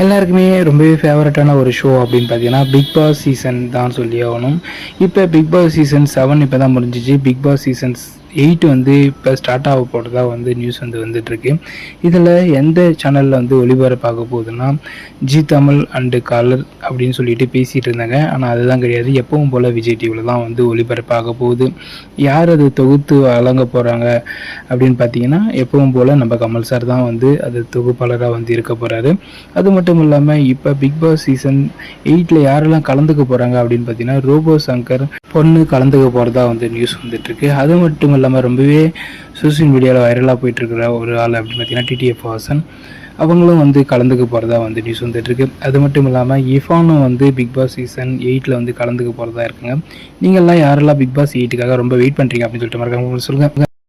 எல்லாருக்குமே ரொம்பவே ஃபேவரட்டான ஒரு ஷோ அப்படின்னு பார்த்தீங்கன்னா பிக் பாஸ் சீசன் தான் சொல்லி ஆகணும். இப்போ பிக் பாஸ் சீசன் 7 இப்போ தான் முடிஞ்சிச்சு. பிக் பாஸ் சீசன் 8 வந்து இப்போ ஸ்டார்ட் ஆக போகிறதா வந்து நியூஸ் வந்துட்டுருக்கு. இதில் எந்த சேனலில் வந்து ஒளிபரப்பாக போகுதுன்னா ஜி தமிழ் அண்டு காலர் அப்படின்னு சொல்லிட்டு பேசிகிட்டு இருந்தாங்க. ஆனால் அதுதான் கிடையாது. எப்பவும் போல் விஜய் டிவியில் தான் வந்து ஒளிபரப்பாக போகுது. யார் அது தொகுத்து வழங்க போகிறாங்க அப்படின்னு பார்த்தீங்கன்னா எப்பவும் போல் நம்ம கமல் சார் தான் வந்து அது தொகுப்பாளராக வந்து இருக்க போகிறாரு. அது மட்டும் இல்லாமல் இப்போ பிக் பாஸ் சீசன் 8 யாரெல்லாம் கலந்துக்க போகிறாங்க அப்படின்னு பார்த்தீங்கன்னா ரோபோ சங்கர் பொண்ணு கலந்துக்க போகிறதா வந்து நியூஸ் வந்துட்டுருக்கு. அது மட்டும் இல்லாமல் ரொம்பவே சோசியல் மீடியாவில் வைரலாக போயிட்டுருக்கிற ஒரு ஆள் அப்படின்னு பார்த்தீங்கன்னா டிடிஎஃப் வாசன் அவங்களும் வந்து கலந்துக்க போகிறதா வந்து நியூஸ் வந்துட்டுருக்கு. அது மட்டும் இல்லாமல் இஃபானும் வந்து பிக் பாஸ் சீசன் 8 வந்து கலந்துக்க போகிறதா இருக்குங்க. நீங்கள்லாம் யாரெல்லாம் பிக் பாஸ் 8க்காக ரொம்ப வெயிட் பண்ணுறீங்க அப்படின்னு சொல்லிட்டு மறக்காம சொல்லுங்கள்.